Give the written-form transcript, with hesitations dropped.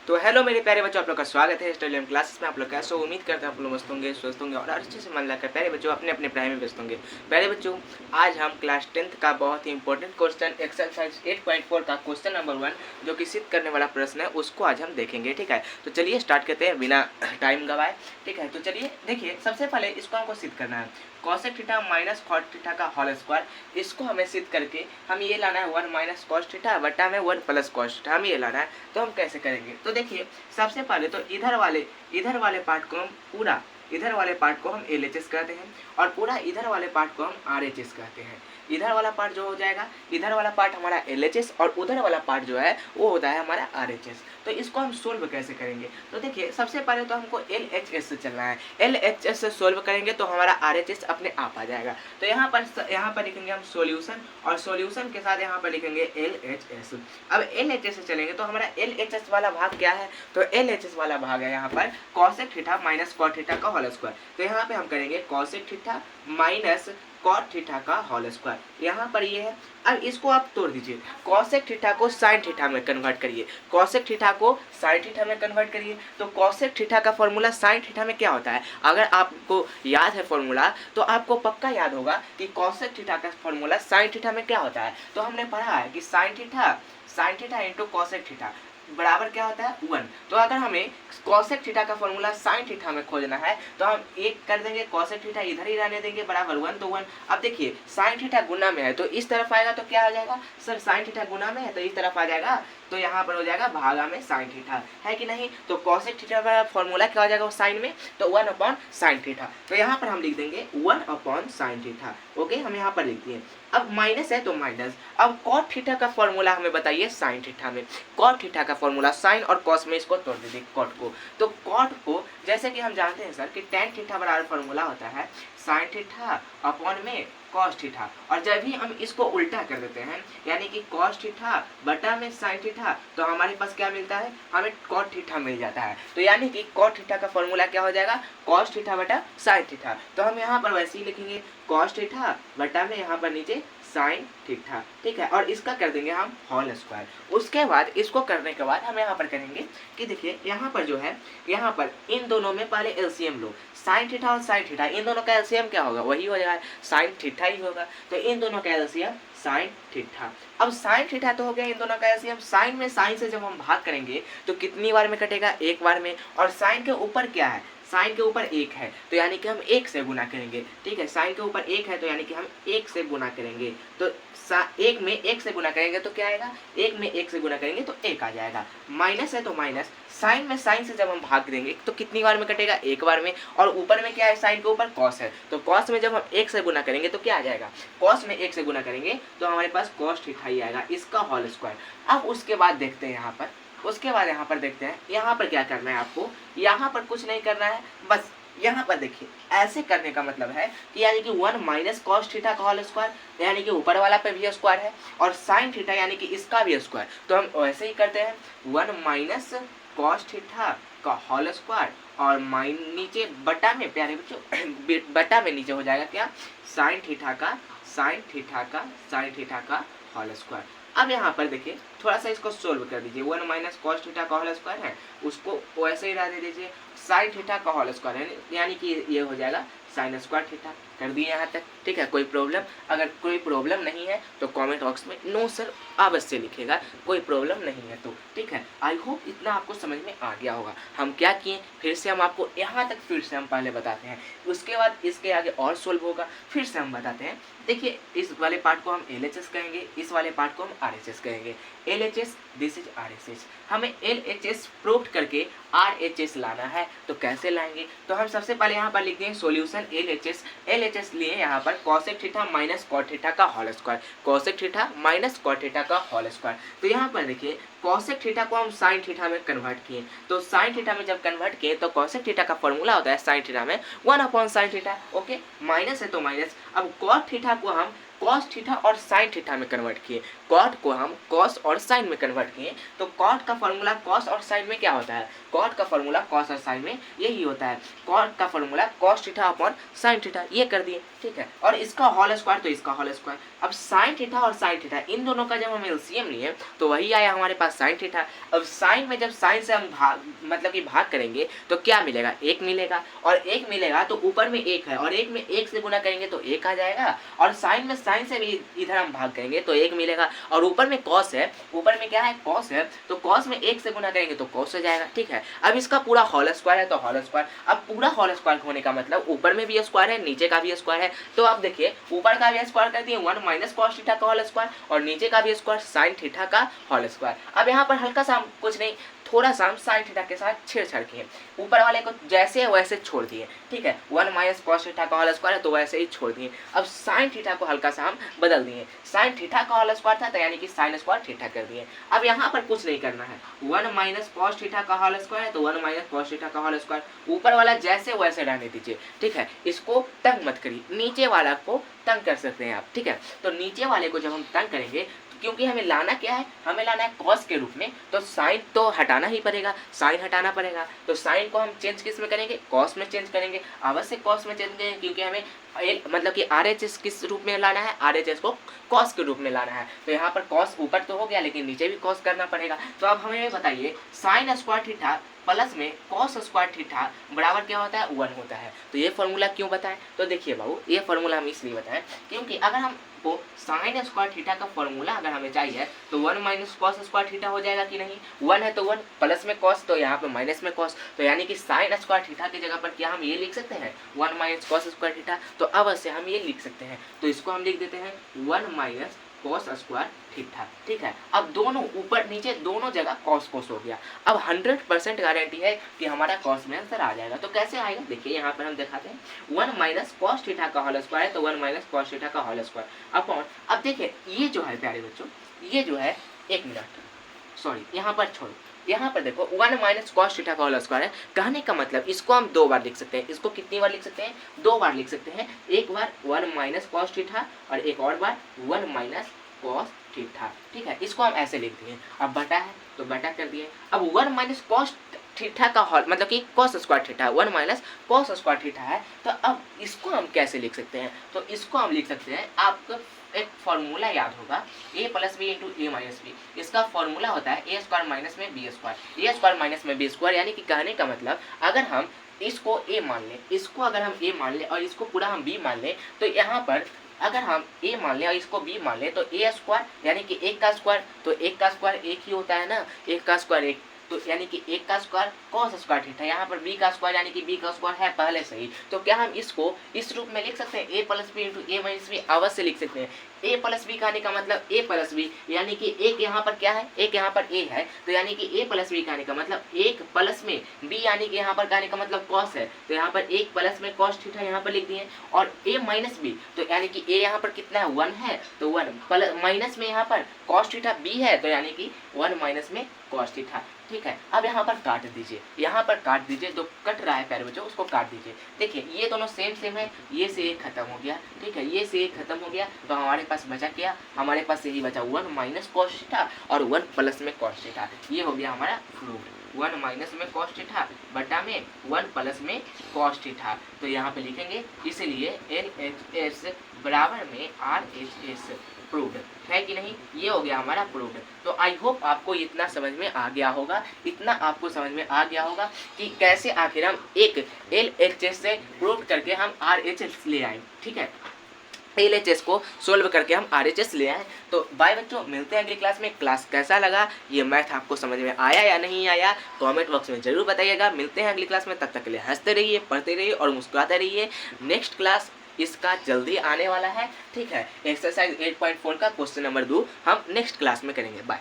तो हेलो मेरे प्यारे बच्चों, आप लोग का स्वागत है स्टडी क्लासेस में। आप लोग कैसे उम्मीद करते हैं आप लोग मस्त होंगे, स्वस्थ होंगे और अच्छे से मन लगाकर प्यारे बच्चों अपने अपने पढ़ाई में व्यस्त होंगे। प्यारे बच्चों, आज हम क्लास 10th का बहुत ही इंपॉर्टेंट क्वेश्चन एक्सरसाइज 8.4 का क्वेश्चन नंबर 1 जो कि सिद्ध करने वाला प्रश्न है उसको आज हम देखेंगे। ठीक है, तो चलिए स्टार्ट करते हैं बिना टाइम गवाए। ठीक है, तो चलिए देखिए, सबसे पहले इसको हमको सिद्ध करना है। Cosec theta minus cot theta का होल स्क्वायर, इसको हमें सिद्ध करके हम ये लाना है 1 माइनस कॉस थीटा बटा में 1 प्लस कॉस थीटा, हम ये लाना है। तो हम कैसे करेंगे? तो देखिए, सबसे पहले तो इधर वाले पार्ट को हम पूरा इधर वाले पार्ट को हम LHS कहते हैं और पूरा इधर वाले पार्ट को हम RHS कहते हैं। इधर वाला पार्ट जो हो जाएगा, इधर वाला पार्ट हमारा LHS और उधर वाला पार्ट जो है वो होता है हमारा RHS। तो इसको हम सोल्व कैसे करेंगे? तो देखिए, सबसे पहले तो हमको LHS से चलना है। LHS से सोल्व करेंगे तो हमारा RHS अपने आप आ जाएगा। तो यहाँ पर लिखेंगे हम सॉल्यूशन और सॉल्यूशन के साथ यहाँ पर लिखेंगे LHS। अब LHS से चलेंगे तो हमारा LHS वाला भाग क्या है? तो LHS वाला भाग है यहाँ पर cosec theta minus cot theta का होल स्क्वायर। तो यहाँ पे हम करेंगे cosec theta minus cot theta का होल स्क्वायर, यहाँ पर ये है। अब इसको आप तोड़ दीजिए, कॉसेक थीटा को साइन थीटा में कन्वर्ट करिए, कॉसेक थीटा को साइन थीटा में कन्वर्ट करिए। तो कॉसेक थीटा का फॉर्मूला साइन थीटा में क्या होता है? अगर आपको याद है फॉर्मूला तो आपको पक्का याद होगा कि कॉसेक थीटा का फॉर्मूला साइन थीटा में क्या होता है। तो हमने पढ़ा है कि sine theta into cosec theta बराबर क्या होता है? 1। तो अगर हमें कॉसेक थीटा का फॉर्मूला साइन थीटा में खोजना है तो हम एक कर देंगे, कॉसेक थीटा इधर ही रहने देंगे बराबर 1 तो 1। अब देखिए, साइन थीटा गुना में है तो इस तरफ आएगा तो क्या आ जाएगा? सर साइन थीटा गुना में है तो इस तरफ आ जाएगा, तो यहाँ पर हो जाएगा भागा में साइन थीटा, है कि नहीं? तो कॉसेक थीटा का फॉर्मूला क्या हो जाएगा वो साइन में? तो 1 अपॉन साइन थीटा। तो यहाँ पर हम लिख देंगे 1 अपॉन साइन थीटा। ओके, हम यहाँ पर लिख दिए। अब माइनस है तो माइनस। अब कॉट थीटा का फॉर्मूला हमें बताइए साइन थीटा में। कॉट थीटा का फॉर्मूला साइन और कॉस में इसको तोड़ दीजिए कॉट को। तो कॉट को जैसे कि हम जानते हैं सर कि टेन थीटा बराबर फॉर्मूला होता है साइन थीटा अपॉन में कॉस थीटा, और जब भी हम इसको उल्टा कर देते हैं यानी कि कॉस थीटा बटा में साइन थीटा तो हमारे पास क्या मिलता है? हमें कॉट थीटा मिल जाता है। तो यानी कि कॉट थीटा का फॉर्मूला क्या हो जाएगा? कॉस थीटा बटा साइन थीटा। तो हम यहाँ पर वैसे ही लिखेंगे कॉस थीटा बटा में यहाँ पर नीचे साइन थीटा। ठीक है, और इसका कर देंगे हम होल स्क्वायर। उसके बाद इसको करने के बाद हम यहाँ पर करेंगे कि देखिए, यहाँ पर जो है, यहाँ पर इन दोनों में पहले एलसीएम लो, साइन थीटा और साइन थीटा, इन दोनों का एलसीएम क्या होगा? वही हो जाएगा साइन थीटा ही होगा। तो इन दोनों का एलसीएम साइन थीटा। अब साइन थीटा तो हो गया इन दोनों का एलसीएम। साइन में साइन से जब हम भाग करेंगे तो कितनी बार में कटेगा? एक बार में। और साइन के ऊपर क्या है? साइन के ऊपर 1 है तो यानी कि हम 1 से गुना करेंगे। ठीक है, साइन के ऊपर 1 है तो यानी कि हम 1 से गुना करेंगे। तो 1 में 1 से गुना करेंगे तो क्या आएगा? 1 में 1 से गुना करेंगे तो 1 आ जाएगा। माइनस है तो माइनस। साइन में साइन से जब हम भाग देंगे तो कितनी बार में कटेगा? एक बार में। और ऊपर में क्या है? साइन के ऊपर कॉस है, तो कॉस में जब हम 1 से गुना करेंगे तो क्या आ जाएगा? कॉस में 1 से गुना करेंगे तो हमारे पास कॉस थीटा ही आएगा, इसका होल स्क्वायर। अब उसके बाद देखते हैं यहाँ पर देखते हैं यहाँ पर क्या करना है आपको। यहाँ पर कुछ नहीं करना है, बस यहाँ पर देखिए, ऐसे करने का मतलब है कि यानी कि 1 माइनस कॉस थीटा का होल स्क्वायर, यानी कि ऊपर वाला पे भी स्क्वायर है, और साइन थीटा यानी कि इसका भी स्क्वायर। तो हम वैसे ही करते हैं 1 माइनस कॉस थीटा का होल स्क्वायर और नीचे बटा में, प्यारे बच्चों बटा में नीचे हो जाएगा क्या? साइन थीटा का होल स्क्वायर। अब यहाँ पर देखिए, थोड़ा सा इसको सोल्व कर दीजिए। 1 माइनस कॉस थीटा का होल स्क्वायर है, उसको वैसे ही रह दे दीजिए। साइन थीटा का होल स्क्वायर है यानी कि ये हो जाएगा साइन स्क्वायर थीटा। कर दिए यहाँ तक? ठीक है, कोई प्रॉब्लम? अगर कोई प्रॉब्लम नहीं है तो कमेंट बॉक्स में नो सर अवश्य लिखेगा, कोई प्रॉब्लम नहीं है तो। ठीक है, आई होप इतना आपको समझ में आ गया होगा। हम क्या किए, फिर से हम आपको यहाँ तक फिर से हम पहले बताते हैं, उसके बाद इसके आगे और सोल्व होगा, फिर से हम बताते हैं। देखिए, इस वाले पार्ट को हम LHS कहेंगे, इस वाले पार्ट को हम RHS कहेंगे। LHS, this is RHS। हमें LHS प्रूव करके RHS लाना है, तो कैसे लाएंगे? तो हम सबसे पहले यहाँ पर लिख देंगे सॉल्यूशन LHS लिए यहाँ पर cosec theta minus cot theta का whole square, cosec theta minus cot theta का होल स्क्वायर। तो यहाँ पर देखिए, कॉसेक थीटा को हम साइन थीटा में कन्वर्ट किए, तो साइन थीटा में जब कन्वर्ट किए तो कॉसेक थीटा का फॉर्मूला होता है साइन थीटा में 1 upon sine theta. Okay, minus है तो माइनस। अब कॉट थीटा को हम कॉस थीटा और साइन थीटा में कन्वर्ट किए, कॉट को हम कॉस और साइन में कन्वर्ट किए। तो कॉट का फॉर्मूला कॉस और साइन में क्या होता है, कॉट का फॉर्मूला कॉस और साइन में यही होता है, कॉट का formula cos theta upon sine theta, ये कर दिए, ठीक है। और इसका होल स्क्वायर तो इसका होल स्क्वायर। अब साइन थीटा और साइन थीटा इन दोनों का जब हम एलसीएम लिए तो वही आया हमारे पास साइन थीटा। अब साइन में जब साइन से हम भाग मतलब कि भाग करेंगे तो क्या मिलेगा, एक मिलेगा, और एक मिलेगा तो ऊपर में एक है और एक में एक से गुना करेंगे तो एक आ जाएगा, और साइन में साइन से भी इधर हम भाग करेंगे तो एक मिलेगा, और ऊपर में कॉस है, ऊपर में क्या है कॉस है, तो कॉस में एक से गुना करेंगे तो कॉस हो जाएगा, ठीक है। अब इसका पूरा होल स्क्वायर है तो होल स्क्वायर। अब पूरा होल स्क्वायर होने का मतलब ऊपर में भी स्क्वायर है नीचे का भी स्क्वायर है, तो अब देखिए ऊपर का भी स्क्वायर कर दिए 1 माइनस कॉस थीटा का होल स्क्वायर, और नीचे का भी स्क्वायर साइन थीटा का होल स्क्वायर। अब यहाँ पर हल्का सा कुछ नहीं, थोड़ा सा हम साइन थीटा के साथ छेड़छाड़ किए, ऊपर वाले को जैसे है वैसे छोड़ दिए, ठीक है। 1 माइनस कॉस थीटा का होल स्क्वायर है तो वैसे ही छोड़ दिए। अब साइन थीटा को हल्का सा हम बदल दिए, साइन थीटा का होल स्क्वायर था तो यानी कि साइन स्क्वायर थीटा कर दिए। अब यहाँ पर कुछ नहीं करना है, 1 माइनस कॉस थीटा का होल स्क्वायर है तो 1 माइनस कॉस थीटा का होल स्क्वायर, ऊपर वाला जैसे वैसे रहने दीजिए, ठीक है। इसको तंग मत करिए, नीचे वाला को तंग कर सकते हैं आप, ठीक है। तो नीचे वाले को जब हम तंग करेंगे, क्योंकि हमें लाना क्या है, हमें लाना है कॉस के रूप में, तो साइन तो हटाना ही पड़ेगा, साइन हटाना पड़ेगा, तो साइन को हम चेंज किस में करेंगे, कॉस में चेंज करेंगे, अवश्य कॉस में चेंज करेंगे, क्योंकि हमें मतलब कि RHS किस रूप में लाना है, RHS को कॉस के रूप में लाना है। तो यहाँ पर कॉस ऊपर तो हो गया लेकिन नीचे भी कॉस करना पड़ेगा। तो अब हमें ये बताइए साइन स्क्वायर थीटा प्लस में कॉस स्क्वायर थीटा बराबर क्या होता है, 1 होता है। तो ये फॉर्मूला क्यों बताएं, तो देखिए बाबू ये फॉर्मूला हम इसलिए बताएं क्योंकि अगर हम को साइन स्क्वायर थीटा का फॉर्मूला अगर हमें चाहिए तो 1 माइनस कॉस स्क्वायर थीटा हो जाएगा कि नहीं, 1 है तो 1, प्लस में कॉस तो यहाँ पे माइनस में कॉस, तो यानी कि साइन स्क्वायर थीटा की जगह पर क्या हम ये लिख सकते हैं 1 माइनस कॉस स्क्वायर थीटा, तो अवश्य हम ये लिख सकते हैं। तो इसको हम लिख देते हैं 1 माइनस कॉस स्क्वायर थीटा, ठीक है। अब दोनों ऊपर नीचे दोनों जगह कॉस कॉस हो गया। अब 100% गारंटी है कि हमारा कॉस में आंसर आ जाएगा। तो कैसे आएगा, देखिए यहाँ पर हम दिखाते हैं 1 माइनस कॉस थीटा का होल स्क्वायर है तो 1 माइनस कॉस थीटा का होल स्क्वायर अपॉन, अब देखिए ये जो है प्यारे बच्चों, ये जो है एक मिनट सॉरी यहाँ पर छोड़ो, यहाँ पर देखो 1 माइनस कॉस थीटा का होल स्क्वायर है, कहने का मतलब इसको हम 2 बार लिख सकते हैं। इसको कितनी बार लिख सकते हैं, 2 बार लिख सकते हैं, एक बार 1 माइनस कॉस थीटा और एक और बार 1 माइनस कॉस थीटा, ठीक है। इसको हम ऐसे लिख दिए, अब बटा है तो बटा कर दिए। अब 1 माइनस कॉस थीटा का होल मतलब कि cos square theta 1 minus cos square theta है, तो अब इसको हम कैसे लिख सकते हैं, तो इसको हम लिख सकते हैं, आपको एक फॉर्मूला याद होगा a plus B into A minus B, इसका फॉर्मूला होता है ए स्क्वायर माइनस में B square, A square minus में बी स्क्वायर, यानी कि कहने का मतलब अगर हम इसको a मान लें, इसको अगर हम a मान लें और इसको पूरा हम b मान लें, तो यहाँ पर अगर हम a मान लें और इसको b मान लें तो a स्क्वायर यानी कि 1 का स्क्वायर, तो 1 का स्क्वायर 1 ही होता है ना, 1 का स्क्वायर 1, तो यानी कि 1 का स्क्वायर कॉस स्क्वायर थीटा, यहाँ पर b का स्क्वायर यानी कि b का स्क्वायर है पहले से ही, तो क्या हम इसको इस रूप में लिख सकते हैं a plus B into A minus B, अवश्य लिख सकते हैं। a प्लस बी कहने का मतलब a प्लस बी यानी कि एक यहाँ पर क्या है, एक यहाँ पर a है, तो यानी कि a प्लस बी कहने का मतलब 1 प्लस में b यानी कि यहाँ पर कहने का मतलब कॉस है, तो यहाँ पर 1 प्लस में कॉस थीटा यहाँ पर लिख दिए, और a माइनस बी तो यानी कि a यहाँ पर कितना है 1 है, तो 1 प्लस माइनस में यहाँ पर कॉस थीटा b है, तो यानी कि 1 माइनस में कॉस थीटा, ठीक है। अब यहाँ पर काट दीजिए, यहाँ पर काट दीजिए, जो कट रहा है प्यारे बच्चों उसको काट दीजिए। देखिए ये दोनों सेम सेम है, ये से एक खत्म हो गया, ठीक है, ये से एक खत्म हो गया, तो हमारे पास बचा क्या, हमारे पास यही बचा 1 माइनस कॉस थीटा और 1 प्लस में कॉस थीटा, ये हो गया हमारा प्रूफ। 1 माइनस में कॉस थीटा बटा में 1 प्लस में कॉस थीटा, तो यहाँ पे लिखेंगे इसीलिए LHS बराबर में RHS प्रूव्ड है कि नहीं, ये हो गया हमारा प्रूव्ड। तो आई होप आपको इतना समझ में आ गया होगा, इतना आपको समझ में आ गया होगा कि कैसे आखिर हम एक LHS से प्रूव करके हम RHS ले आए, ठीक है, LHS को सोल्व करके हम RHS ले आए। तो बाय बच्चों, मिलते हैं अगली क्लास में। क्लास कैसा लगा, ये मैथ आपको समझ में आया या नहीं आया, कमेंट बॉक्स में जरूर बताइएगा। मिलते हैं अगली क्लास में, तब तक के लिए हंसते रहिए, पढ़ते रहिए और मुस्कुराते रहिए। नेक्स्ट क्लास इसका जल्दी आने वाला है, ठीक है। एक्सरसाइज 8.4 का क्वेश्चन नंबर 2 हम नेक्स्ट क्लास में करेंगे। बाय।